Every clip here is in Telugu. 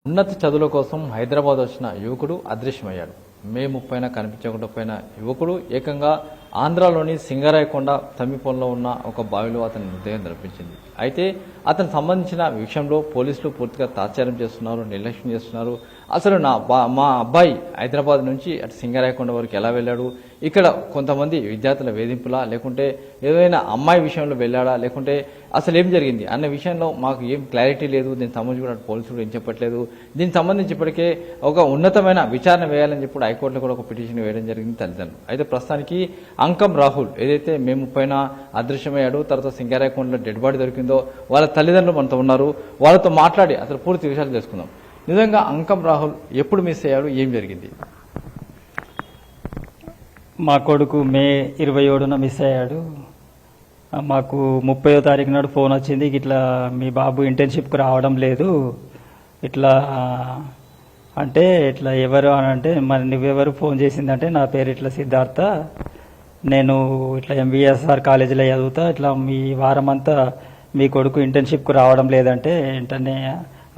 ఉన్నత చదువుల కోసం హైదరాబాద్ వచ్చిన యువకుడు అదృశ్యమయ్యాడు. మే 30న కనిపించకుండా పోయిన యువకుడు ఏకంగా ఆంధ్రాలోని సింగరాయకొండ సమీపంలో ఉన్న ఒక బావిలో అతని మృతదేహం కనిపించింది. అయితే అతనికి సంబంధించిన విషయంలో పోలీసులు పూర్తిగా తాత్సారం చేస్తున్నారు, నిర్లక్ష్యం చేస్తున్నారు. అసలు మా అబ్బాయి హైదరాబాద్ నుంచి అటు సింగరాయకొండ వరకు ఎలా వెళ్ళాడు, ఇక్కడ కొంతమంది విద్యార్థుల వేధింపులా, లేకుంటే ఏదైనా అమ్మాయి విషయంలో వెళ్ళాడా, లేకుంటే అసలు ఏం జరిగింది అన్న విషయంలో మాకు ఏం క్లారిటీ లేదు. దీనికి సంబంధించి కూడా పోలీసులు ఏం చెప్పట్లేదు. దీనికి సంబంధించి ఇప్పటికే ఒక ఉన్నతమైన విచారణ వేయాలని చెప్పి హైకోర్టులో కూడా ఒక పిటిషన్ వేయడం జరిగింది తల్లిదండ్రులు. అయితే ప్రస్తుతానికి అంకం రాహుల్ ఏదైతే మే 30న అదృశ్యమయ్యాడు, తర్వాత సింగరాయకొండలో డెడ్ బాడీ దొరికిందో వాళ్ళ తల్లిదండ్రులు మనతో ఉన్నారు. వాళ్ళతో మాట్లాడి అసలు పూర్తి విషయాలు తెలుసుకుందాం. నిజంగా అంకం రాహుల్ ఎప్పుడు మిస్ అయ్యాడు, ఏం జరిగింది? మా కొడుకు మే 27న మిస్ అయ్యాడు. మాకు 30వ తారీఖు నాడు ఫోన్ వచ్చింది, ఇట్లా మీ బాబు ఇంటర్న్షిప్కి రావడం లేదు, ఇట్లా అంటే ఇట్లా ఎవరు అని అంటే మరి నువ్వెవరు ఫోన్ చేసిందంటే నా పేరు ఇట్లా సిద్ధార్థ, నేను ఇట్లా ఎంబీఎస్ఆర్ కాలేజీలో చదువుతా, ఇట్లా మీ వారం అంతా మీ కొడుకు ఇంటర్న్షిప్కి రావడం లేదంటే వెంటనే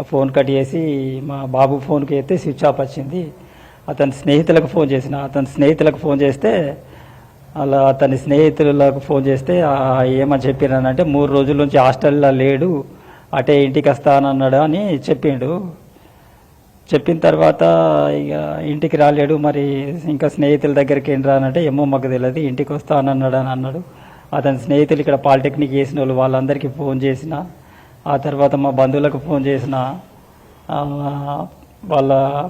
ఫోన్ కట్ చేసి మా బాబు ఫోన్కి అయితే స్విచ్ ఆఫ్ వచ్చింది. అతని స్నేహితులకు ఫోన్ చేస్తే అలా అతని స్నేహితులకు ఫోన్ చేస్తే ఏమని చెప్పినానంటే 3 రోజుల నుంచి హాస్టల్లో లేడు, అటే ఇంటికి వస్తానన్నాడు అని చెప్పిండు. చెప్పిన తర్వాత ఇక ఇంటికి రాలేడు, మరి ఇంకా స్నేహితుల దగ్గరికి ఏం రానంటే ఏమో మాకు తెలియదు, ఇంటికి వస్తానన్నాడు అని అన్నాడు. అతని స్నేహితులు ఇక్కడ పాలిటెక్నిక్ చేసిన వాళ్ళు వాళ్ళందరికీ ఫోన్ చేసిన, ఆ తర్వాత మా బంధువులకు ఫోన్ చేసిన,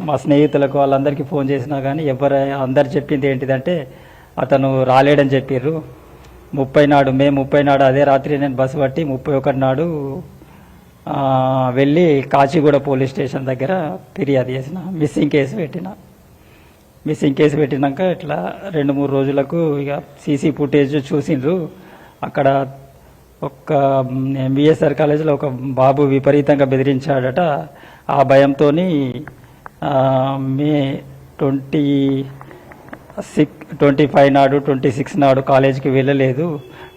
మా స్నేహితులకు వాళ్ళందరికీ ఫోన్ చేసినా కానీ అందరు చెప్పింది ఏంటిదంటే అతను రాలేడని చెప్పారు. మే 30 నాడు అదే రాత్రి నేను బస్సు పట్టి 31 నాడు వెళ్ళి కాచిగూడ పోలీస్ స్టేషన్ దగ్గర ఫిర్యాదు చేసిన, మిస్సింగ్ కేసు పెట్టినాక ఇట్లా 2-3 రోజులకు ఇక సీసీ ఫుటేజ్ చూసిండ్రు. అక్కడ ఒక ఎంబీఎస్ఆర్ కాలేజీలో ఒక బాబు విపరీతంగా బెదిరించాడట. ఆ భయంతో మే 25 నాడు 26 నాడు కాలేజీకి వెళ్ళలేదు.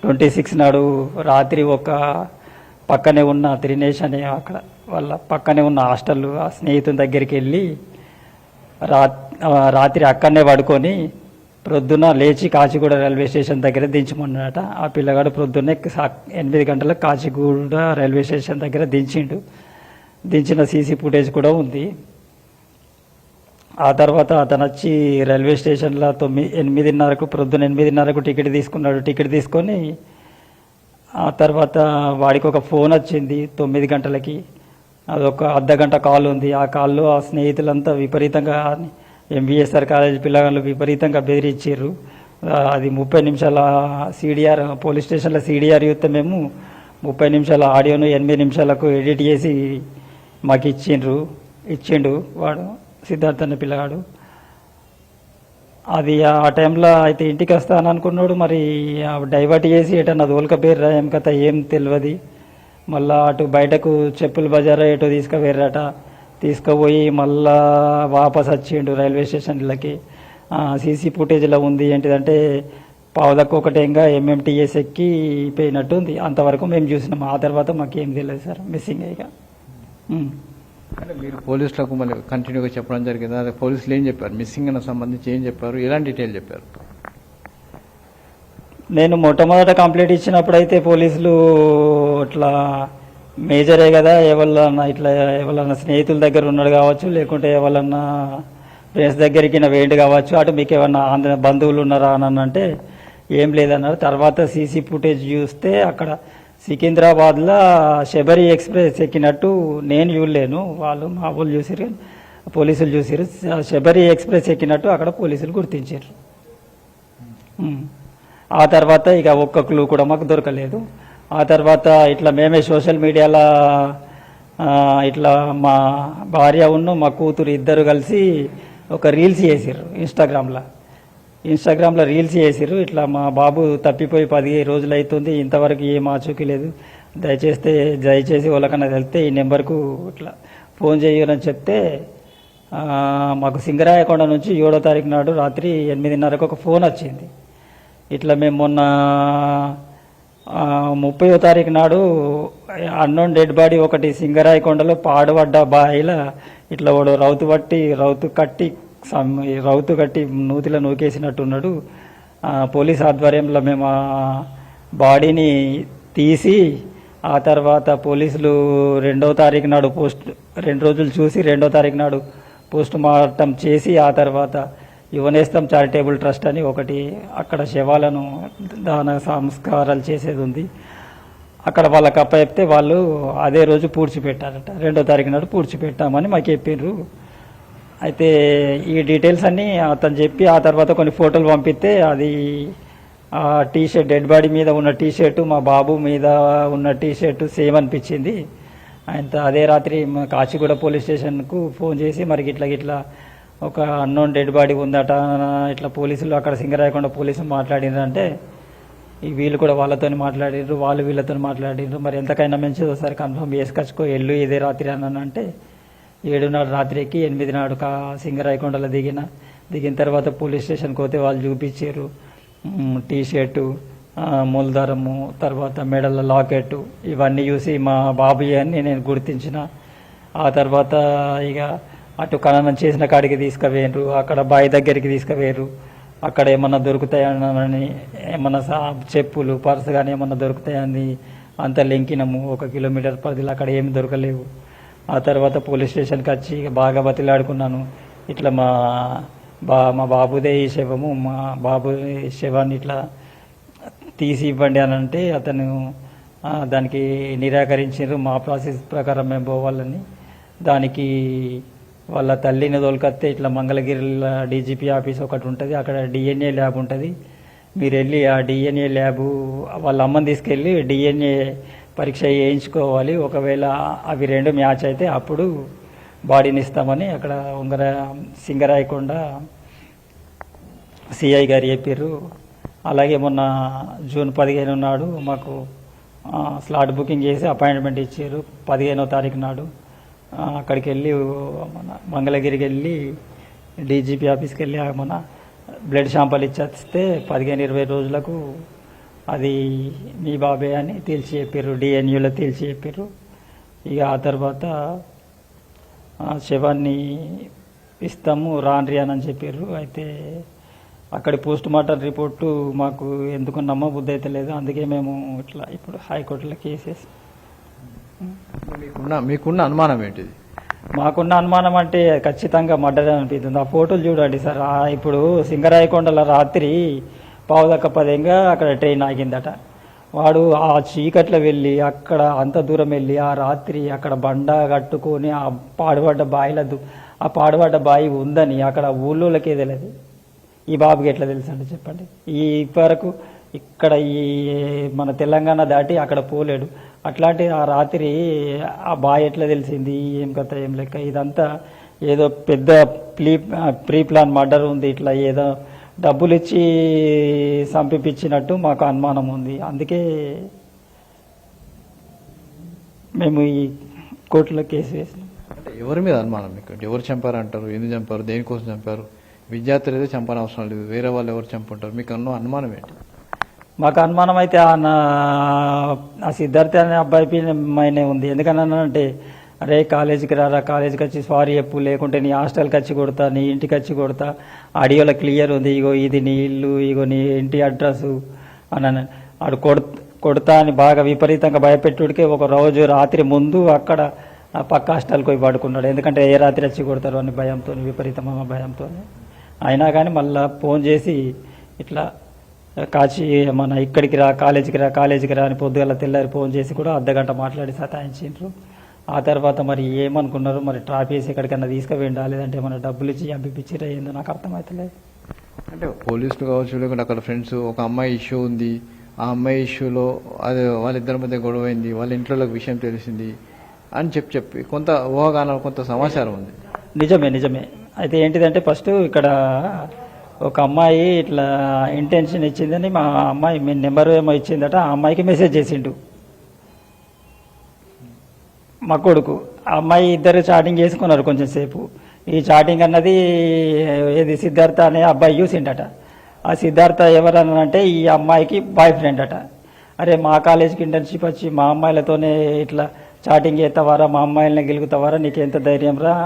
26 నాడు రాత్రి ఒక పక్కనే ఉన్న త్రినేష్ అనే అక్కడ వాళ్ళ పక్కనే ఉన్న హాస్టల్ ఆ స్నేహితుని దగ్గరికి వెళ్ళి రాత్రి అక్కడనే పడుకొని ప్రొద్దున లేచి కాచిగూడ రైల్వే స్టేషన్ దగ్గర దించమన్నాడట. ఆ పిల్లగాడు ప్రొద్దున్నే 8 గంటలకు కాచిగూడ రైల్వే స్టేషన్ దగ్గర దించిన సీసీ ఫుటేజ్ కూడా ఉంది. ఆ తర్వాత అతను వచ్చి రైల్వే స్టేషన్లో ప్రొద్దున 8:30కు టికెట్ తీసుకున్నాడు. టికెట్ తీసుకొని ఆ తర్వాత వాడికి ఒక ఫోన్ వచ్చింది 9 గంటలకి. అదొక అర్ధగంట కాల్ ఉంది. ఆ కాల్లో ఆ స్నేహితులంతా విపరీతంగా ఎంబీఎస్ఆర్ కాలేజ్ పిల్లగాళ్ళు విపరీతంగా బెదిరించారు. అది 30 నిమిషాల సీడీఆర్ పోలీస్ స్టేషన్లో సీడీఆర్ చూస్తే మేము 30 నిమిషాల ఆడియోను 8 నిమిషాలకు ఎడిట్ చేసి మాకు ఇచ్చిండు వాడు సిద్ధార్థ అనే పిల్లగాడు. అది ఆ టైంలో అయితే ఇంటికి వస్తాను అనుకున్నాడు, మరి డైవర్ట్ చేసి ఎటన్నా దోల్కపోయారా ఏం కథ ఏం తెలియదు. మళ్ళా అటు బయటకు చెప్పుల బజార్ ఎటో తీసుకుపోయి మళ్ళా వాపస్ వచ్చిండు రైల్వే స్టేషన్లకి. సీసీ ఫుటేజ్లో ఉంది ఏంటిదంటే పావుదక్కు ఒకటేగా ఎంఎంటీఎస్ ఎక్కి పోయినట్టు ఉంది. అంతవరకు మేము చూసినాం. ఆ తర్వాత మాకేం తెలియదు సార్, మిస్సింగ్ అయ్యా. అంటే మీరు పోలీసులకు మళ్ళీ కంటిన్యూగా చెప్పడం జరిగింది. అదే పోలీసులు ఏం చెప్పారు, మిస్సింగ్ అన్న సంబంధించి ఏం చెప్పారు, ఎలాంటి డీటెయిల్ చెప్పారు? నేను మొట్టమొదట కంప్లైంట్ ఇచ్చినప్పుడు అయితే పోలీసులు ఇట్లా మేజరే కదా, ఎవరన్నా స్నేహితుల దగ్గర ఉన్నాడు కావచ్చు, లేకుంటే ఎవరన్నా ఫ్రెండ్స్ దగ్గరికి వేయండి కావచ్చు, అటు మీకు ఏమన్నా బంధువులు ఉన్నారా అని అంటే ఏం లేదన్నారు. తర్వాత సీసీ ఫుటేజ్ చూస్తే అక్కడ సికింద్రాబాద్లో శబరి ఎక్స్ప్రెస్ ఎక్కినట్టు నేను చూడలేను, వాళ్ళు మా వాళ్ళు చూసారు, పోలీసులు చూసారు. శబరి ఎక్స్ప్రెస్ ఎక్కినట్టు అక్కడ పోలీసులు గుర్తించారు. ఆ తర్వాత ఇక ఒక్క క్లూ కూడా మాకు దొరకలేదు. ఆ తర్వాత ఇట్లా మేమే సోషల్ మీడియాలో ఇట్లా మా భార్య మా కూతురు ఇద్దరు కలిసి ఒక రీల్స్ చేసారు ఇన్స్టాగ్రామ్లో రీల్స్ చేసారు. ఇట్లా మా బాబు తప్పిపోయి 15 రోజులు అవుతుంది, ఇంతవరకు ఏం ఆచూకీ లేదు, దయచేసి వాళ్ళకన్నా వెళ్తే ఈ నెంబర్కు ఇట్లా ఫోన్ చేయని చెప్తే మాకు సింగరాయకొండ నుంచి 7వ తారీఖు నాడు రాత్రి 8:30కు ఒక ఫోన్ వచ్చింది. ఇట్లా మేము మొన్న 30వ తారీఖు నాడు అన్నోన్ డెడ్ బాడీ ఒకటి సింగరాయకొండలో పాడుపడ్డ బాయిల ఇట్లా వాడు రౌతు కట్టి నూతిలో నూకేసినట్టున్నాడు. పోలీస్ ఆధ్వర్యంలో మేము ఆ బాడీని తీసి ఆ తర్వాత పోలీసులు 2వ తారీఖు నాడు 2 రోజులు చూసి 2వ తారీఖు నాడు పోస్ట్ మార్టం చేసి ఆ తర్వాత యువనేస్తం చారిటబుల్ ట్రస్ట్ అని ఒకటి అక్కడ శవాలను దాన సంస్కారాలు చేసేది ఉంది. అక్కడ వాళ్ళకి అప్పచెప్తే వాళ్ళు అదే రోజు పూడ్చిపెట్టారట. 2వ తారీఖు నాడు పూడ్చిపెట్టామని మాకు చెప్పిండ్రు. అయితే ఈ డీటెయిల్స్ అన్నీ అతను చెప్పి ఆ తర్వాత కొన్ని ఫోటోలు పంపిస్తే అది ఆ టీషర్ట్ డెడ్ బాడీ మీద ఉన్న టీషర్టు మా బాబు మీద ఉన్న టీషర్టు సేమ్ అనిపించింది. ఆయన అదే రాత్రి కాచిగూడ పోలీస్ స్టేషన్కు ఫోన్ చేసి మరి గిట్లా ఒక అన్నోన్ డెడ్ బాడీ ఉందట ఇట్లా పోలీసులు అక్కడ సింగరాయకొండ పోలీసులు మాట్లాడిందంటే వీళ్ళు కూడా వాళ్ళతో మాట్లాడిర్రు, వాళ్ళు వీళ్ళతో మాట్లాడిర్రు. మరి ఎంతకైనా మంచిది ఒకసారి కన్ఫర్మ్ చేసుకొచ్చుకో ఎల్లు ఇదే రాత్రి అన్నానంటే 7 నాడు రాత్రికి 8 నాడు సింగరాయకొండలో దిగిన తర్వాత పోలీస్ స్టేషన్కి పోతే వాళ్ళు చూపించారు టీషర్టు, మూలధారము, తర్వాత మెడల లాకెట్టు ఇవన్నీ చూసి మా బాబుయ్య అని నేను గుర్తించిన. ఆ తర్వాత ఇక అటు ఖననం చేసిన కాడికి తీసుకుపోయారు, అక్కడ బావి దగ్గరికి తీసుకుపోయారు. అక్కడ ఏమన్నా దొరుకుతాయని ఏమన్నా చెప్పులు పర్సు కానీ ఏమన్నా దొరుకుతాయని అంత లెంకినము. 1 కిలోమీటర్ పరిధిలో అక్కడ ఏమి దొరకలేవు. ఆ తర్వాత పోలీస్ స్టేషన్కి వచ్చి బాగా బతిలాడుకున్నాను. ఇట్లా మా బాబుదే ఈ శవము, మా బాబు శవాన్ని ఇట్లా తీసి ఇవ్వండి అని అంటే అతను దానికి నిరాకరించారు. మా ప్రాసెస్ ప్రకారం మేము పోవాలని దానికి వాళ్ళ తల్లిని తోలుకొస్తే ఇట్లా మంగళగిరిలో డీజీపీ ఆఫీస్ ఒకటి ఉంటుంది, అక్కడ డిఎన్ఏ ల్యాబ్ ఉంటుంది. మీరు వెళ్ళి ఆ డిఎన్ఏ ల్యాబు వాళ్ళ అమ్మని తీసుకెళ్ళి డిఎన్ఏ పరీక్ష చేయించుకోవాలి. ఒకవేళ అవి 2 మ్యాచ్ అయితే అప్పుడు బాడీని ఇస్తామని అక్కడ సింగరాయకొండ సిఐ గారు చెప్పారు. అలాగే మొన్న జూన్ 15 నాడు మాకు స్లాట్ బుకింగ్ చేసి అపాయింట్మెంట్ ఇచ్చారు. 15వ తారీఖు నాడు అక్కడికి వెళ్ళి మన మంగళగిరికి వెళ్ళి డీజీపీ ఆఫీస్కి వెళ్ళి మన బ్లడ్ శాంపుల్ ఇచ్చేస్తే 15-20 రోజులకు అది మీ బాబే అని తేల్చి చెప్పారు, డిఎన్యూలో తేల్చి చెప్పారు. ఇక ఆ తర్వాత శవాన్ని ఇస్తాము రాన్రి అని చెప్పారు. అయితే అక్కడి పోస్ట్ మార్టం రిపోర్టు మాకు ఎందుకు నమ్మబుద్ధి అయితే లేదు, అందుకే మేము ఇట్లా ఇప్పుడు హైకోర్టులో కేసేసి. మీకున్న అనుమానం ఏంటిది? మాకున్న అనుమానం అంటే ఖచ్చితంగా మర్డర్ అనిపిస్తుంది. ఆ ఫోటోలు చూడండి సార్. ఇప్పుడు సింగరాయకొండల రాత్రి 9:10 అక్కడ ట్రైన్ ఆగిందట. వాడు ఆ చీకట్లో వెళ్ళి అక్కడ అంత దూరం వెళ్ళి ఆ రాత్రి అక్కడ బండ కట్టుకొని ఆ పాడుబడ్డ బావి ఉందని అక్కడ ఊళ్ళోళ్ళకే తెలియదు. ఈ బాబుకి ఎట్లా తెలుసు అంటే చెప్పండి. ఈ వరకు ఇక్కడ ఈ మన తెలంగాణ దాటి అక్కడ పోలేడు. అట్లాంటి ఆ రాత్రి ఆ బావి ఎట్లా తెలిసింది, ఏం కథ ఏం లెక్క. ఇదంతా ఏదో పెద్ద ప్రీ ప్లాన్ మర్డర్ ఉంది, ఇట్లా ఏదో డబ్బులు ఇచ్చి సంపిపించినట్టు మాకు అనుమానం ఉంది. అందుకే మేము ఈ కోర్టులో కేసు వేసినాం. అంటే ఎవరి మీద అనుమానం మీకు? ఎవరు చంపారు అంటారు, ఎందుకు చంపారు, దేనికోసం చంపారు? విద్యార్థులు అయితే చంపని అవసరం లేదు, వేరే వాళ్ళు ఎవరు చంపుంటారు? మీకు అనుమానం ఏంటి? మాకు అనుమానం అయితే ఆ సిద్ధార్థ అనే అబ్బాయి పైనే ఉంది. ఎందుకనంటే అరే కాలేజీకి రారా, కాలేజీకి వచ్చి సారీ చెప్పు, లేకుంటే నీ హాస్టల్కి వచ్చి కొడతా, నీ ఇంటికి వచ్చి కొడతా, ఆడియోలో క్లియర్ ఉంది, ఇగో ఇది నీ ఇల్లు, ఇగో నీ ఇంటి అడ్రస్ అని ఆడు కొడతా అని బాగా విపరీతంగా భయపెట్టుడికే ఒక రోజు రాత్రి ముందు అక్కడ పక్క హాస్టల్కి పోయి పడుకున్నాడు. ఎందుకంటే ఏ రాత్రి వచ్చి కొడతారు అని భయంతో, విపరీతమైన భయంతో. అయినా కానీ మళ్ళీ ఫోన్ చేసి ఇట్లా మన ఇక్కడికి రా, కాలేజీకి రా అని పొద్దుగల తెల్లారి ఫోన్ చేసి కూడా అర్ధగంట మాట్లాడి సతాయించారు. ఆ తర్వాత మరి ఏమనుకున్నారు, మరి ట్రాఫిక్ ఎక్కడికన్నా తీసుకువెండా, లేదంటే మన డబ్బులు ఇచ్చి పంపించిరా, ఏందో నాకు అర్థమవుతలేదు. అంటే పోలీసులు కావచ్చు, లేకుంటే అక్కడ ఫ్రెండ్స్ ఒక అమ్మాయి ఇష్యూ ఉంది, ఆ అమ్మాయి ఇష్యూలో అది వాళ్ళిద్దరి మధ్య గొడవ అయింది, వాళ్ళ ఇంట్లో విషయం తెలిసింది అని చెప్పి కొంత ఊహాగానాలు, కొంత సమాచారం ఉంది. నిజమే. అయితే ఏంటిదంటే ఫస్ట్ ఇక్కడ ఒక అమ్మాయి ఇట్లా ఇంటెన్షన్ ఇచ్చిందని మా అమ్మాయి మీ నెంబర్ ఏమో ఇచ్చిందట. ఆ అమ్మాయికి మెసేజ్ చేసిండు మా కొడుకు. ఆ అమ్మాయి ఇద్దరు చాటింగ్ చేసుకున్నారు కొంచెం సేపు. ఈ చాటింగ్ అన్నది ఏది సిద్ధార్థ అనే అబ్బాయి చూసిండట. ఆ సిద్ధార్థ ఎవరనంటే ఈ అమ్మాయికి బాయ్ ఫ్రెండ్ అట. అరే మా కాలేజీకి ఇంటర్న్షిప్ వచ్చి మా అమ్మాయిలతోనే ఇట్లా చాటింగ్ చేస్తావారా, మా అమ్మాయిలని గెలుగుతావారా, నీకు ఎంత ధైర్యం రా,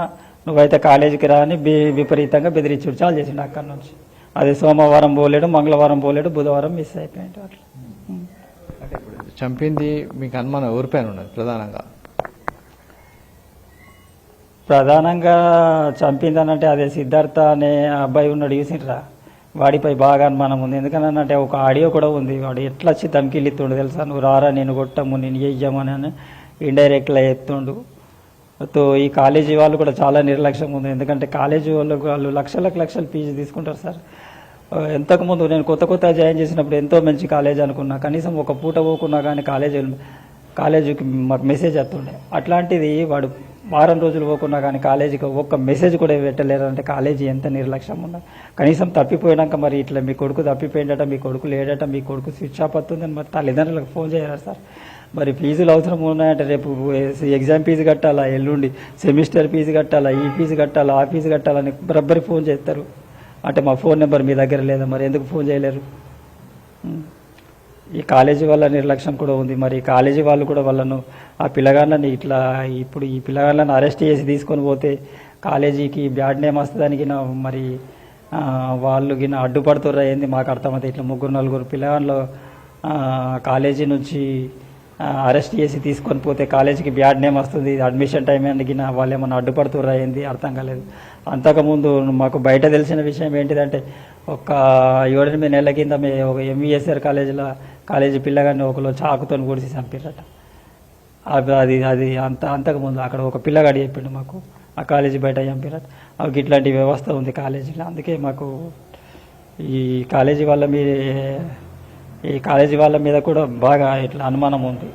నువ్వైతే కాలేజీకి రా అని విపరీతంగా బెదిరించుడు చాలు చేసిండు అక్కడి నుంచి. అది సోమవారం పోలేడు, మంగళవారం పోలేడు, బుధవారం మిస్ అయిపోయాడు అట్లా. అంటే ఇప్పుడు చంపింది మీకు అనుమానం ఎవరిపైన ఉన్నది ప్రధానంగా చంపిందనంటే అదే సిద్ధార్థ అనే అబ్బాయి ఉన్నాడు చూసిండ్రా, వాడిపై బాగా అనుమానం ఉంది. ఎందుకనంటే ఒక ఆడియో కూడా ఉంది, వాడు ఎట్లా వచ్చి ధమ్కిలు ఇస్తుండు తెలుసా, నువ్వు రారా నేను కొట్టము నేను చెయ్యమని అని ఇండైరెక్ట్గా చెప్తుండు. ఈ కాలేజీ వాళ్ళు కూడా చాలా నిర్లక్ష్యం ఉంది. ఎందుకంటే కాలేజీ వాళ్ళు లక్షలు ఫీజు తీసుకుంటారు సార్. ఇంతకుముందు నేను కొత్త జాయిన్ చేసినప్పుడు ఎంతో మంచి కాలేజ్ అనుకున్నా, కనీసం ఒక పూట పోకున్నా కానీ కాలేజీకి మాకు మెసేజ్ వస్తుండే. అట్లాంటిది వాడు వారం రోజులు పోకున్నా కానీ కాలేజీకి ఒక్క మెసేజ్ కూడా పెట్టలేరు అంటే కాలేజీ ఎంత నిర్లక్ష్యం ఉన్నా. కనీసం తప్పిపోయినాక మరి ఇట్లా మీ కొడుకు తప్పిపోయిందట, మీ కొడుకు లేడట, మీ కొడుకు స్విచ్ ఆఫ్ అవుతుందని మరి తల్లిదండ్రులకు ఫోన్ చేయరు సార్. మరి ఫీజులు అవసరం ఉన్నాయంటే రేపు ఎగ్జామ్ ఫీజు కట్టాలా, ఎల్లుండి సెమిస్టర్ ఫీజు కట్టాలా, ఈ ఫీజు కట్టాలా, ఆ ఫీజు కట్టాలని బరబ్బరి ఫోన్ చేస్తారు. అంటే మా ఫోన్ నెంబర్ మీ దగ్గర లేదా, మరి ఎందుకు ఫోన్ చేయలేరు? ఈ కాలేజీ వాళ్ళ నిర్లక్ష్యం కూడా ఉంది. మరి కాలేజీ వాళ్ళు కూడా వాళ్ళను ఆ పిల్లగాళ్ళని ఇట్లా ఇప్పుడు ఈ పిల్లగాళ్ళని అరెస్ట్ చేసి తీసుకొని పోతే కాలేజీకి బ్యాడ్ నేమ్ వస్తుందని మరి వాళ్ళు గిన అడ్డుపడుతుర్రా ఏంది మాకు అర్థమైతే. ఇట్లా 3-4 పిల్లగాళ్ళు కాలేజీ నుంచి అరెస్ట్ చేసి తీసుకొని పోతే కాలేజీకి బ్యాడ్ నేమ్ వస్తుంది, అడ్మిషన్ టైం అడిగిన వాళ్ళు ఏమన్నా అడ్డుపడుతుర్రా ఏంది అర్థం కాలేదు. అంతకుముందు మాకు బయట తెలిసిన విషయం ఏంటిదంటే ఒక 7-8 నెలల కింద ఒక ఎంఈఎస్ఆర్ కాలేజీ పిల్లగాడిని ఒకలో చాకుతో కూడిసి చంపిరట. అది అంతకుముందు అక్కడ ఒక పిల్లగాడు చెప్పిండు మాకు, ఆ కాలేజీ బయట చంపిరట. అవి ఇట్లాంటి వ్యవస్థ ఉంది కాలేజీలో. అందుకే మాకు ఈ కాలేజీ వాళ్ళ మీద కూడా బాగా ఇట్లా అనుమానం ఉంది.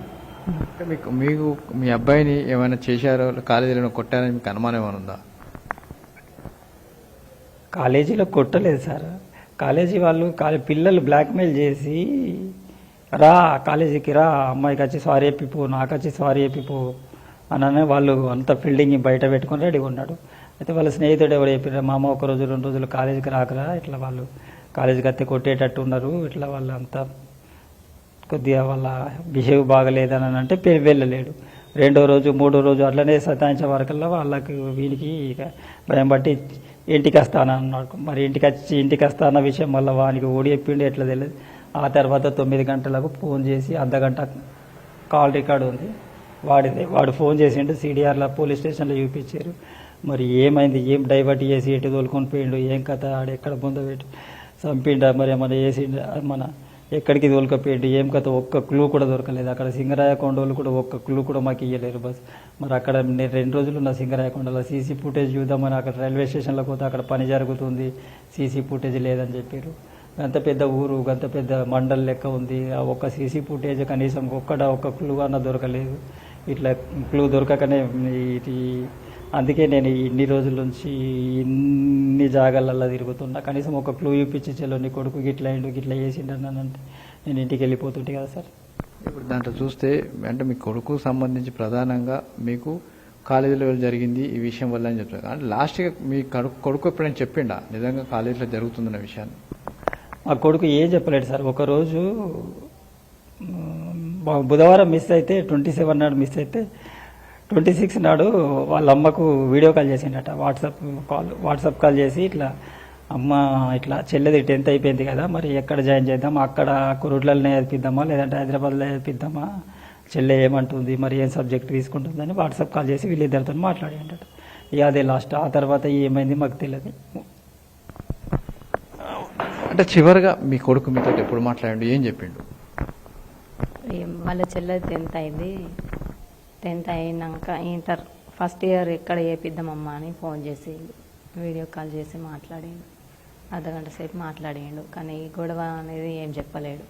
మీకు మీ అబ్బాయిని ఏమైనా చేశారో, కాలేజీలో కొట్టారని మీకు అనుమానం ఏమైనా ఉందా? కాలేజీలో కొట్టలేదు సార్. కాలేజీ వాళ్ళు పిల్లలు బ్లాక్మెయిల్ చేసి రా కాలేజీకి రా, అమ్మాయికి వచ్చి సారీ చెప్పిపో, నాకు వచ్చి సారీ చెప్పిపో అని వాళ్ళు అంత ఫీల్డింగ్ బయట పెట్టుకుని రెడీగా ఉన్నాడు. అయితే వాళ్ళ స్నేహితుడు ఎవరు చెప్పారు, మా అమ్మ 1 రోజు 2 రోజులు కాలేజీకి రాకరా, ఇట్లా వాళ్ళు కాలేజీకి అత్తే కొట్టేటట్టు ఉన్నారు, ఇట్లా వాళ్ళు అంతా కొద్దిగా వాళ్ళ బిహేవ్ బాగలేదని అంటే వెళ్ళలేడు. 2వ రోజు 3వ రోజు అట్లనే సతాయించే వరకల్లా వాళ్ళకి వీనికి భయం బట్టి ఇంటికి వస్తానన్నాడు. మరి ఇంటికి వస్తాన విషయం మళ్ళీ వానికి ఓడి చెప్పిండి ఎట్లా తెలియదు. ఆ తర్వాత 9 గంటలకు ఫోన్ చేసి అర్ధగంట కాల్ రికార్డు ఉంది వాడు ఫోన్ చేసిండు, సిడిఆర్లో పోలీస్ స్టేషన్లో చూపించారు. మరి ఏమైంది, ఏం డైవర్ట్ చేసి ఎటు తోలుకొని పోయిండు, ఏం కథ, ఆడెక్కడ పొందబెట్టి చంపిండా, మరి ఏమన్నా చేసిండు, మన ఎక్కడికి తోలుకపోయిండు, ఏం కథ ఒక్క క్లూ కూడా దొరకలేదు. అక్కడ సింగరాయ కొండలు కూడా ఒక్క క్లూ కూడా మాకు ఇవ్వలేరు. బస్ మరి అక్కడ నేను 2 రోజులు ఉన్న సింగరాయ కొండలో సీసీ ఫుటేజ్ చూద్దామని అక్కడ రైల్వే స్టేషన్లో పోతే అక్కడ పని జరుగుతుంది, సీసీ ఫుటేజ్ లేదని చెప్పారు. గంత పెద్ద ఊరు, గంత పెద్ద మండల్ లెక్క ఉంది, ఆ ఒక్క సీసీ ఫుటేజ్ కనీసం ఒక్క క్లూ అన్న దొరకలేదు. ఇట్లా క్లూ దొరకకనే అందుకే నేను ఇన్ని రోజుల నుంచి ఇన్ని జాగాలల్లో తిరుగుతున్నా. కనీసం ఒక క్లూ చూపించి చెల్లో నీ కొడుకు గిట్లా అయిండు, గిట్లా చేసిండనంటే నేను ఇంటికి వెళ్ళిపోతుంటే కదా సార్. ఇప్పుడు దాంట్లో చూస్తే అంటే మీ కొడుకు సంబంధించి ప్రధానంగా మీకు కాలేజీలో జరిగింది ఈ విషయం వల్ల అని చెప్తారు. అంటే లాస్ట్గా మీ కొడుకు ఎప్పుడైనా చెప్పిండా నిజంగా కాలేజీలో జరుగుతుందన్న విషయాన్ని? మా కొడుకు ఏం చెప్పలేడు సార్. ఒకరోజు బుధవారం మిస్ అయితే 27 నాడు మిస్ అయితే 26 నాడు వాళ్ళ అమ్మకు వీడియో కాల్ చేసిండట, వాట్సాప్ కాల్ చేసి ఇట్లా అమ్మ ఇట్లా చెల్లెది 10th అయిపోయింది కదా, మరి ఎక్కడ జాయిన్ చేద్దాం, అక్కడ కురుట్లలోనే చదివిద్దామా లేదంటే హైదరాబాద్లో చదివిద్దామా, చెల్లె ఏమంటుంది, మరి ఏం సబ్జెక్ట్ తీసుకుంటుందని వాట్సాప్ కాల్ చేసి వీళ్ళిద్దరితో మాట్లాడిండట. ఇక అదే లాస్ట్. ఆ తర్వాత ఏమైంది మాకు తెలియదు. అంటే చివరిగా మీ కొడుకు మీతో ఎప్పుడు మాట్లాడిండు, ఏం చెప్పిండు? వాళ్ళ చెల్లె 10th అయింది, 10th అయినాక ఇంటర్ ఫస్ట్ ఇయర్ ఎక్కడ చేపిద్దామమ్మా అని ఫోన్ చేసి వీడియో కాల్ చేసి మాట్లాడిండు. అర్ధగంట సేపు మాట్లాడిండు. కానీ ఈ గొడవ అనేది ఏం చెప్పలేడు.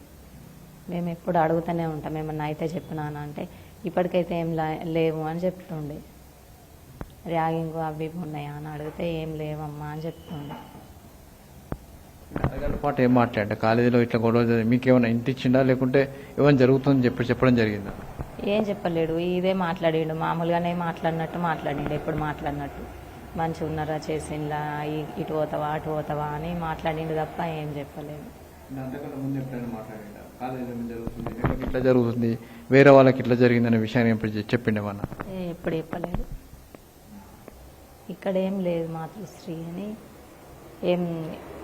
మేము ఎప్పుడు అడుగుతూనే ఉంటాం, ఏమన్నా అయితే చెప్పినాను అంటే ఇప్పటికైతే ఏం లేవు అని చెప్తుండే. ర్యాగింగ్ అవి ఉన్నాయా అని అడిగితే ఏం లేవమ్మా అని చెప్తుండే. అరగంట పాటు ఏం మాట్లాడే కాలేజీలో ఇట్లా గొడవ మీకు ఏమైనా ఇంటిచ్చిండా లేకుంటే ఏమైనా జరుగుతుందని చెప్పడం జరిగిందా? ఏం చెప్పలేడు, ఇదే మాట్లాడిండు, మామూలుగానే మాట్లాడిండు, ఎప్పుడు మాట్లాడినట్టు మంచిగా ఉన్నారా, చేసిండ్లా, ఇటు పోతావా అటు పోతావా అని మాట్లాడిండు తప్ప ఏం చెప్పలేదు. ఇట్లా జరుగుతుంది, వేరే వాళ్ళకి ఇట్లా జరిగిందనే విషయాన్ని ఎప్పుడు చెప్పిండేమన్నా? ఎప్పుడు చెప్పలేదు. ఇక్కడ ఏం లేదు మాతృశ్రీ అని ఏం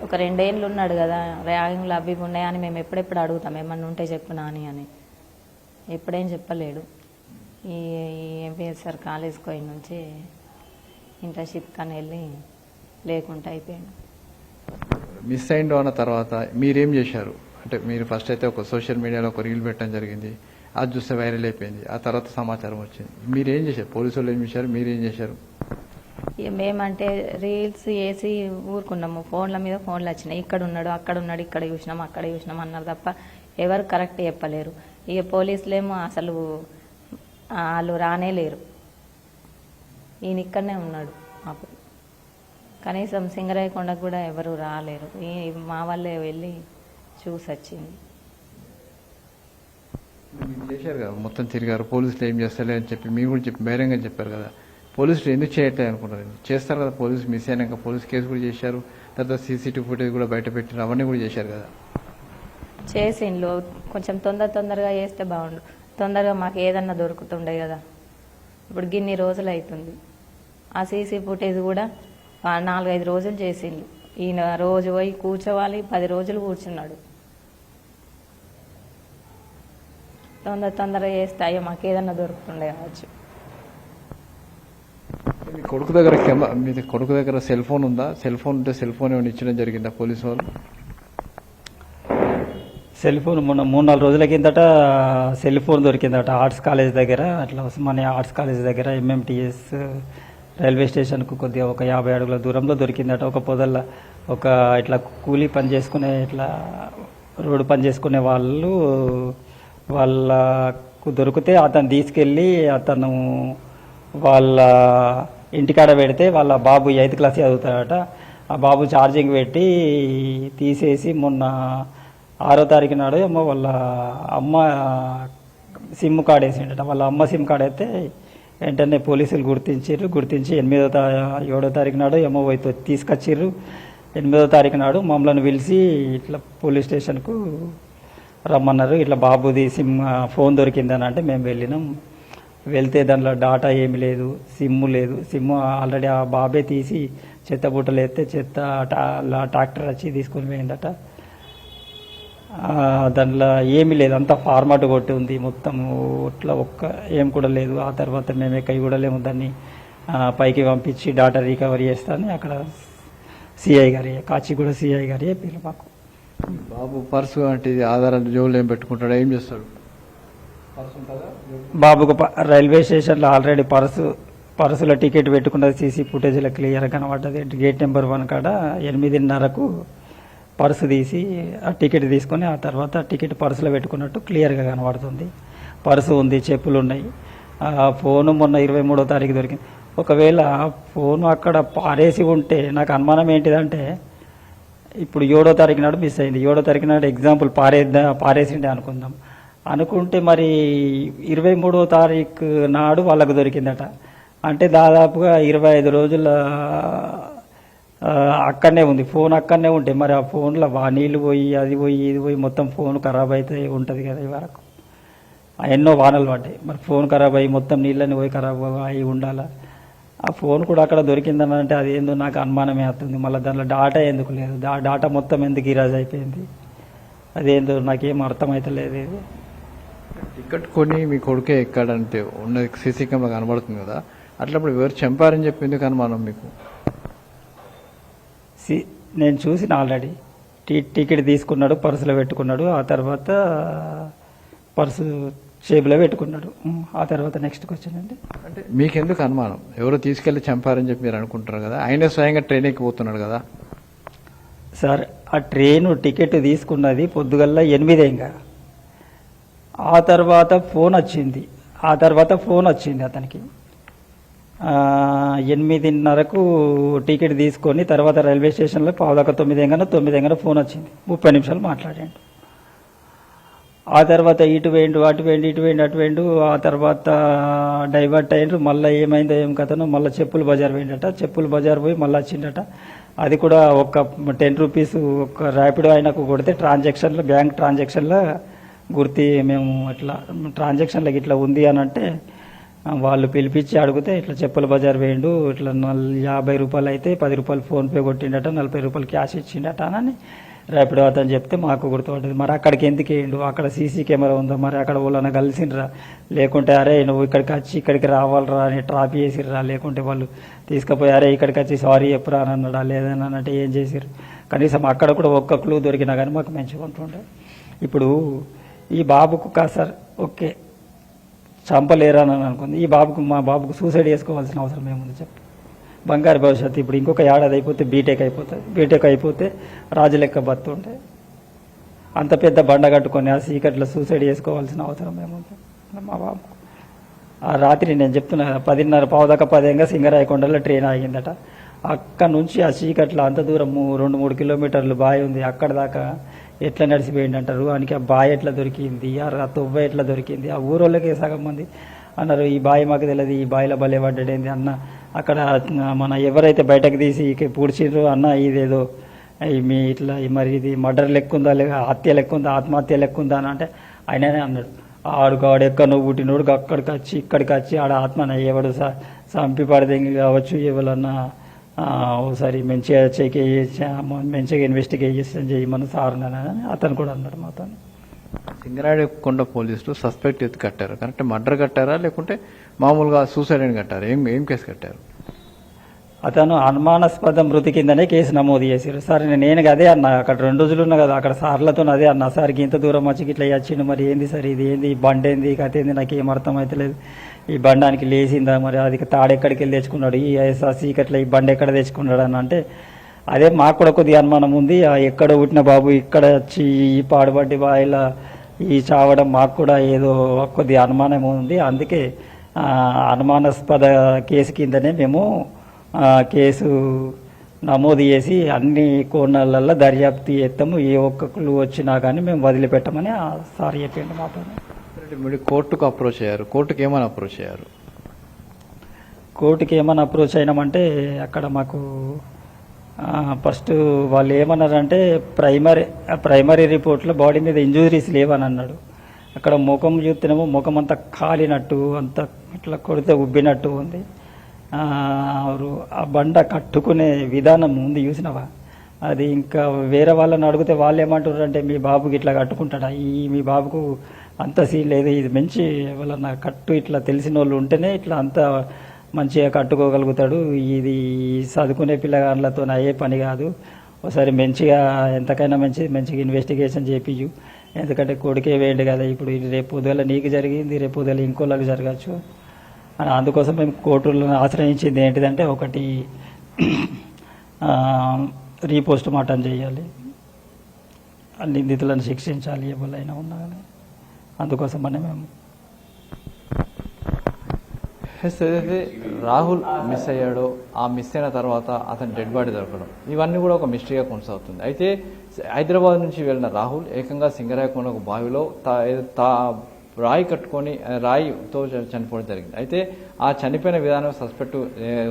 ఒక 2 ఏళ్ళు ఉన్నాడు కదా, ర్యాగింగ్లు అవి ఇవి ఉన్నాయని మేము ఎప్పుడెప్పుడు అడుగుతాం, ఏమన్నా ఉంటే చెప్పు నాని అని. ఎప్పుడేం చెప్పలేడు. ఈ ఎంపీఎస్ఆర్ కాలేజ్ పోయి నుంచి ఇంటర్న్షిప్ కానీ వెళ్ళి లేకుండా అయిపోయాడు. మిస్ అయిండు అన్న తర్వాత మీరేం చేశారు? అంటే మీరు ఫస్ట్ అయితే ఒక సోషల్ మీడియాలో ఒక రీల్ పెట్టడం జరిగింది, అది చూస్తే వైరల్ అయిపోయింది. ఆ తర్వాత సమాచారం వచ్చింది. మీరేం చేశారు? పోలీసు వాళ్ళు ఏం చేశారు? మీరేం చేశారు? మేమంటే రీల్స్ వేసి ఊరుకున్నాము. ఫోన్ల మీద ఫోన్లు వచ్చినాయి, ఇక్కడ ఉన్నాడు అక్కడ ఉన్నాడు, ఇక్కడ చూసినాం అక్కడ చూసినాం అన్నారు తప్ప ఎవరు కరెక్ట్ చెప్పలేరు. ఇక పోలీసులేమో అసలు వాళ్ళు రానే లేరు. ఈయన ఇక్కడనే ఉన్నాడు. అప్పుడు కనీసం సింగరాయకొండకు కూడా ఎవరు రాలేరు. మా వాళ్ళే వెళ్ళి చూసి వచ్చింది. మీరు చేశారు కదా, మొత్తం తిరిగారు, పోలీసులు ఏం చేస్తలే అని చెప్పి మీరు కూడా చెప్పి బహిరంగ చెప్పారు కదా. పోలీసులు ఎందుకు చేయట్లేదు అనుకుంటారు? చేస్తారు కదా, పోలీసు మిస్ అయినాక పోలీసు కేసు కూడా చేశారు, తర్వాత సీసీటీవీ ఫుటేజ్ కూడా బయట పెట్టారు, అవన్నీ కూడా చేశారు కదా. చేసిండ్లు కొంచెం తొందరగా చేస్తే బాగుండు. తొందరగా మాకు ఏదన్నా దొరుకుతుండే కదా. ఇప్పుడు గిన్ని రోజులు అవుతుంది. ఆ సీసీ ఫుటేజ్ కూడా 4-5 రోజులు చేసిండ్రు. ఈయన రోజు పోయి కూర్చోవాలి, 10 రోజులు కూర్చున్నాడు. తొందరగా చేస్తే అయ్యో మాకు ఏదన్నా దొరుకుతుండే కావచ్చు. మీ కొడుకు దగ్గర సెల్ ఫోన్ ఉందా? సెల్ ఫోన్ ఉంటే సెల్ ఫోన్ ఏమైనా ఇచ్చడం జరిగిందా పోలీసు వాళ్ళు? సెల్ ఫోన్ మొన్న 3-4 రోజుల కిందట సెల్ ఫోన్ దొరికిందట ఆర్ట్స్ కాలేజ్ దగ్గర, అట్లా ఉస్మానియా ఆర్ట్స్ కాలేజ్ దగ్గర ఎంఎంటీఎస్ రైల్వే స్టేషన్కు కొద్దిగా ఒక 50 అడుగుల దూరంలో దొరికిందట. ఒక పొదల్ల ఒక ఇట్లా కూలీ పని చేసుకునే, ఇట్లా రోడ్డు పని చేసుకునే వాళ్ళకు దొరికితే అతను తీసుకెళ్ళి అతను వాళ్ళ ఇంటికాడ పెడితే వాళ్ళ బాబు 8th క్లాస్ చదువుతాడట. ఆ బాబు ఛార్జింగ్ పెట్టి తీసేసి మొన్న 6వ తారీఖు నాడు ఏమో వాళ్ళ అమ్మ సిమ్ కార్డ్ వేసిండట. వాళ్ళ అమ్మ సిమ్ కార్డ్ అయితే వెంటనే పోలీసులు గుర్తించి 7వ తారీఖు నాడు ఏమో తీసుకొచ్చిర్రు. 8వ తారీఖు నాడు మమ్మల్ని పిలిచి ఇట్లా పోలీస్ స్టేషన్కు రమ్మన్నారు. ఇట్లా బాబుది ఫోన్ దొరికిందని అంటే మేము వెళ్ళినాం. వెళ్తే దాంట్లో డాటా ఏమి లేదు, సిమ్ లేదు. సిమ్ ఆల్రెడీ ఆ బాబే తీసి చెత్త బుట్టలు ఎత్తే ట్రాక్టర్ వచ్చి తీసుకొని పోయిందట. దాంట్లో ఏమీ లేదు, అంతా ఫార్మాట్ కొట్టి ఉంది మొత్తం. ఇట్లా ఏం కూడా లేదు. ఆ తర్వాత మేము ఎక్కడి కూడా లేము. దాన్ని పైకి పంపించి డాటా రికవరీ చేస్తాను అక్కడ సిఐ గారి, కాచిగూడ సిఐ గారి చెప్పారు మాకు. బాబు పర్సు అంటే ఆధారాలు జోలు ఏం పెట్టుకుంటాడు, ఏం చేస్తాడు? బాబుకు రైల్వే స్టేషన్లో ఆల్రెడీ పర్సులో టికెట్ పెట్టుకున్నది. సీసీ ఫుటేజ్లో క్లియర్ కనబడ్డది. గేట్ నెంబర్ 1 కాడ 8:30కు పర్సు తీసి ఆ టికెట్ తీసుకొని ఆ తర్వాత టికెట్ పర్సులో పెట్టుకున్నట్టు క్లియర్గా కనబడుతుంది. పర్సు ఉంది, చెప్పులు ఉన్నాయి. ఫోను మొన్న 23వ తారీఖు దొరికింది. ఒకవేళ ఫోను అక్కడ పారేసి ఉంటే నాకు అనుమానం ఏంటిదంటే, ఇప్పుడు 7వ తారీఖు నాడు మిస్ అయింది. 7వ తారీఖు నాడు ఎగ్జాంపుల్ పారేసిండే అనుకుంటే మరి 23వ తారీఖు నాడు వాళ్ళకు దొరికిందట. అంటే దాదాపుగా 25 రోజుల అక్కడనే ఉంది ఫోన్. అక్కడనే ఉంటే మరి ఆ ఫోన్లో నీళ్ళు పోయి అది పోయి ఇది పోయి మొత్తం ఫోన్ ఖరాబ్ అయితే ఉంటుంది కదా. ఈ వరకు ఎన్నో వానలు పడ్డాయి. మరి ఫోన్ ఖరాబ్ అయ్యి మొత్తం నీళ్ళని పోయి ఖరాబ్ అయి ఉండాలా? ఆ ఫోన్ కూడా అక్కడ దొరికిందని అంటే అది ఏందో నాకు అనుమానమే అవుతుంది. మళ్ళీ దాంట్లో డాటా ఎందుకు లేదు, డాటా మొత్తం ఎందుకు ఈరాజ్ అయిపోయింది, అదేందో నాకేం అర్థమైతలేదు. ఇది టికెట్ కొని మీ కొడుకే ఎక్కాడంటే ఉన్నది సీసీ కెమెరా కనబడుతుంది కదా, అట్లప్పుడు ఎవరు చంపారని చెప్పి ఎందుకు అనుమానం మీకు? నేను చూసిన ఆల్రెడీ టికెట్ తీసుకున్నాడు, పర్సులో పెట్టుకున్నాడు. ఆ తర్వాత పర్సు షేప్లో పెట్టుకున్నాడు. ఆ తర్వాత నెక్స్ట్కి వచ్చానండి. అంటే మీకెందుకు అనుమానం? ఎవరో తీసుకెళ్లి చంపారని చెప్పి మీరు అనుకుంటారు కదా, ఆయన స్వయంగా ట్రైన్ ఎక్కిపోతున్నాడు కదా సార్. ఆ ట్రైన్ టికెట్ తీసుకున్నది పొద్దుగల్లా 8 ఇంకా. ఆ తర్వాత ఫోన్ వచ్చింది అతనికి 8:30కు టికెట్ తీసుకొని తర్వాత రైల్వే స్టేషన్లో 9:09 ఫోన్ వచ్చింది. 30 నిమిషాలు మాట్లాడాడు. ఆ తర్వాత ఇటు వేయండు అటు వేయండు. ఆ తర్వాత డైవర్ట్ అయ్యిండ్రు. మళ్ళీ ఏమైందో ఏం కథనో మళ్ళీ చెప్పులు బజార్ పోయిండట. చెప్పులు బజార్ పోయి మళ్ళీ వచ్చిండట. అది కూడా ఒక 10 రూపీస్ ఒక ర్యాపిడో ఆయనకు కొడితే ట్రాన్సాక్షన్లో బ్యాంక్ ట్రాన్సాక్షన్లో మేము ఇట్లా ట్రాన్సాక్షన్లకు ఇట్లా ఉంది అని అంటే వాళ్ళు పిలిపించి అడిగితే ఇట్లా చెప్పుల బజార్ వేయండు, ఇట్లా 50 రూపాయలు అయితే 10 రూపాయలు ఫోన్పే కొట్టిండట, 40 రూపాయలు క్యాష్ ఇచ్చిండట అని రేపటి అతను చెప్తే మాకు గుర్తుపడ్డది. మరి అక్కడికి ఎందుకు వేయండు, అక్కడ సీసీ కెమెరా ఉందా, మరి అక్కడ వాళ్ళని కలిసిండ్రా, లేకుంటే అరే నువ్వు ఇక్కడికి వచ్చి ఇక్కడికి రావాలరా అని ట్రాప్ చేసిర్రా, లేకుంటే వాళ్ళు తీసుకుపోయి అరే ఇక్కడికి వచ్చి సారీ చెప్పురా అని అన్నాడా, లేదని అన్నట్టు ఏం చేసిర్రు. కనీసం అక్కడ కూడా ఒక్క క్లూ దొరికినా కానీ మాకు మంచిగా ఉంటుండే. ఇప్పుడు ఈ బాబుకు సార్ ఓకే చంపలేరని అనుకుంది, ఈ బాబుకు మా బాబుకు సూసైడ్ చేసుకోవాల్సిన అవసరం ఏముంది చెప్పు. బంగారు భవిష్యత్తు. ఇప్పుడు ఇంకొక ఏడాది అయిపోతే బీటెక్ అయిపోతుంది, బీటెక్ అయిపోతే రాజు లెక్క బతుంటే అంత పెద్ద బండ కట్టుకొని ఆ సీకట్లో సూసైడ్ చేసుకోవాల్సిన అవసరం ఏముంది మా బాబుకు. ఆ రాత్రి నేను చెప్తున్నా 10:30 పావుదాకా 10 సింగరాయకొండలో ట్రైన్ ఆగిందట. అక్కడ నుంచి ఆ చీకట్లో అంత దూరం 2-3 కిలోమీటర్లు బావి ఉంది, అక్కడ దాకా ఎట్లా నడిచిపోయింది అంటారు. ఆయనకి ఆ బావి ఎట్లా దొరికింది, ఆ తొవ్వ ఎట్లా దొరికింది, ఆ ఊరోళ్ళకే సగం మంది అన్నారు ఈ బావి మాకు తెలియదు, ఈ బావిలో భలే పడ్డాడేంది అన్న. అక్కడ మన ఎవరైతే బయటకు తీసి పూడ్చిర్రు అన్న ఇదేదో మీ ఇట్లా మరి ఇది మర్డర్ లెక్కుందా, లేక హత్య లెక్కుందా, ఆత్మహత్య లెక్కుందా అని అంటే ఆయననే అన్నాడు ఆడు ఎక్కడో పుట్టినోడు అక్కడికి వచ్చి ఇక్కడికి వచ్చి ఆడ ఆత్మన ఎవడు చంపి పడదెంగి కావచ్చు, ఎవరన్నా ఒకసారి మంచిగా ఇన్వెస్టిగేషన్ చేయమని సార్ అని అతను కూడా అన్నాడు మాతో. సింగరాయకొండ పోలీసులు సస్పెక్ట్ ఎత్తి కట్టారు, కరెక్ట్ మర్డర్ కట్టారా లేకుంటే మామూలుగా సూసైడ్ అని కట్టారు, ఏం కేసు కట్టారు? అతను అనుమానాస్పద మృతి కిందనే కేసు నమోదు చేశారు. సార్ నేను అదే అన్నా, అక్కడ 2 రోజులు ఉన్నా కదా, అక్కడ సార్లతో అదే అన్నా, సార్ ఇంత దూరం వచ్చి ఇట్లా వచ్చిండు, మరి ఏంది సార్ ఇది ఏంది, ఈ బండి ఏంది, కథ ఏంది, నాకు ఏం అర్థం అవుతలేదు, ఈ బండానికి లేచిందా, మరి అది తాడెక్కడికి వెళ్ళి తెచ్చుకున్నాడు, ఈ సీకట్ల ఈ బండి ఎక్కడ తెచ్చుకున్నాడు అని అంటే అదే మాకు కూడా కొద్దిగా అనుమానం ఉంది, ఎక్కడ పుట్టిన బాబు ఇక్కడ వచ్చి ఈ పాడుబడ్డి బాయిలా ఈ చావడం మాకు కూడా ఏదో కొద్దిగా అనుమానం ఉంది, అందుకే అనుమానాస్పద కేసు కిందనే మేము కేసు నమోదు చేసి అన్ని కోణాలలో దర్యాప్తు చేస్తాము, ఏ ఒక్క క్లూ వచ్చినా కానీ మేము వదిలిపెట్టమని సార్ చెప్పిండు మాతో. మీరు కోర్టుకు అప్రోచ్ అయ్యారు, కోర్టుకు ఏమైనా అప్రోచ్ అయ్యారు? కోర్టుకి ఏమైనా అప్రోచ్ అయినామంటే అక్కడ మాకు ఫస్ట్ వాళ్ళు ఏమన్నారంటే ప్రైమరీ రిపోర్ట్లో బాడీ మీద ఇంజురీస్ లేవని అన్నాడు. అక్కడ ముఖం చూస్తేనేమో ముఖం అంతా కాలినట్టు, అంత ఇట్లా కొడితే ఉబ్బినట్టు ఉంది. ఆ బండ కట్టుకునే విధానం ఉంది చూసినవా, అది ఇంకా వేరే వాళ్ళని అడిగితే వాళ్ళు ఏమంటారు అంటే మీ బాబుకి ఇట్లా కట్టుకుంటాడా, మీ బాబుకు అంత సీన్ లేదు, ఇది మంచి వాళ్ళ కట్టు ఇట్లా తెలిసిన వాళ్ళు ఉంటేనే ఇట్లా అంత మంచిగా కట్టుకోగలుగుతాడు, ఇది చదువుకునే పిల్లగాళ్ళతో అయ్యే పని కాదు, ఒకసారి మంచిగా ఎంతకైనా మంచిగా ఇన్వెస్టిగేషన్ చేపించు, ఎందుకంటే కొడుకే వేయండి కదా, ఇప్పుడు రేపు పొద్దుగల నీకు జరిగింది, రేపు పొద్దుగల ఇంకోళ్ళకి జరగచ్చు అని. అందుకోసం మేము కోర్టులను ఆశ్రయించింది ఏంటిదంటే ఒకటి రీపోస్ట్ మార్టం చేయాలి, నిందితులను శిక్షించాలి ఎవరైనా ఉన్నా కానీ, అందుకోసమనే మేము ఏదైతే రాహుల్ మిస్ అయ్యాడో ఆ మిస్ అయిన తర్వాత అతని డెడ్ బాడీ దొరకడం ఇవన్నీ కూడా ఒక మిస్టరీగా కొనసాగుతుంది. అయితే హైదరాబాద్ నుంచి వెళ్ళిన రాహుల్ ఏకంగా సింగరాయకొండ ఒక బావిలో రాయి కట్టుకొని రాయితో చనిపోవడం జరిగింది. అయితే ఆ చనిపోయిన విధానం సస్పెక్ట్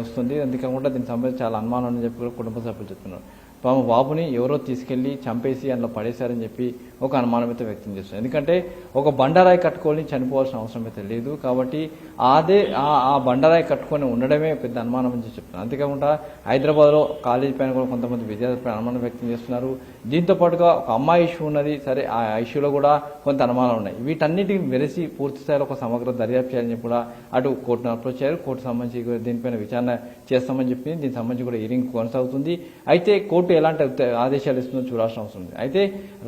వస్తుంది, అందుకాకుండా దీనికి సంబంధించి చాలా అనుమానం అని చెప్పి కూడా కుటుంబ సభ్యులు చెప్తున్నారు. తమ బాబుని ఎవరో తీసుకెళ్లి చంపేసి అందులో పడేశారని చెప్పి ఒక అనుమానం అయితే వ్యక్తం చేస్తుంది. ఎందుకంటే ఒక బండరాయి కట్టుకొని చనిపోవాల్సిన అవసరం అయితే లేదు కాబట్టి ఆ బండరాయి కట్టుకొని ఉండడమే పెద్ద అనుమానం అని చెప్తున్నారు. అంతేకాకుండా హైదరాబాద్లో కాలేజీ పైన కూడా కొంతమంది విద్యార్థులపై అనుమానం వ్యక్తం చేస్తున్నారు. దీంతో పాటుగా ఒక అమ్మాయి ఇష్యూ ఉన్నది, సరే ఆ ఇష్యూలో కూడా కొంత అనుమానాలు ఉన్నాయి. వీటన్నిటిని వెలిసి పూర్తి స్థాయిలో ఒక సమగ్ర దర్యాప్తు చేయాలని చెప్పి కూడా అటు కోర్టును అప్రోచ్ చేయారు. కోర్టు సంబంధించి దీనిపైన విచారణ చేస్తామని చెప్పి దీనికి సంబంధించి కూడా హీరింగ్ కొనసాగుతుంది. అయితే కోర్టు ఎలాంటి ఆదేశాలు ఇస్తుందో చూడాల్సిన అవసరం ఉంది. అయితే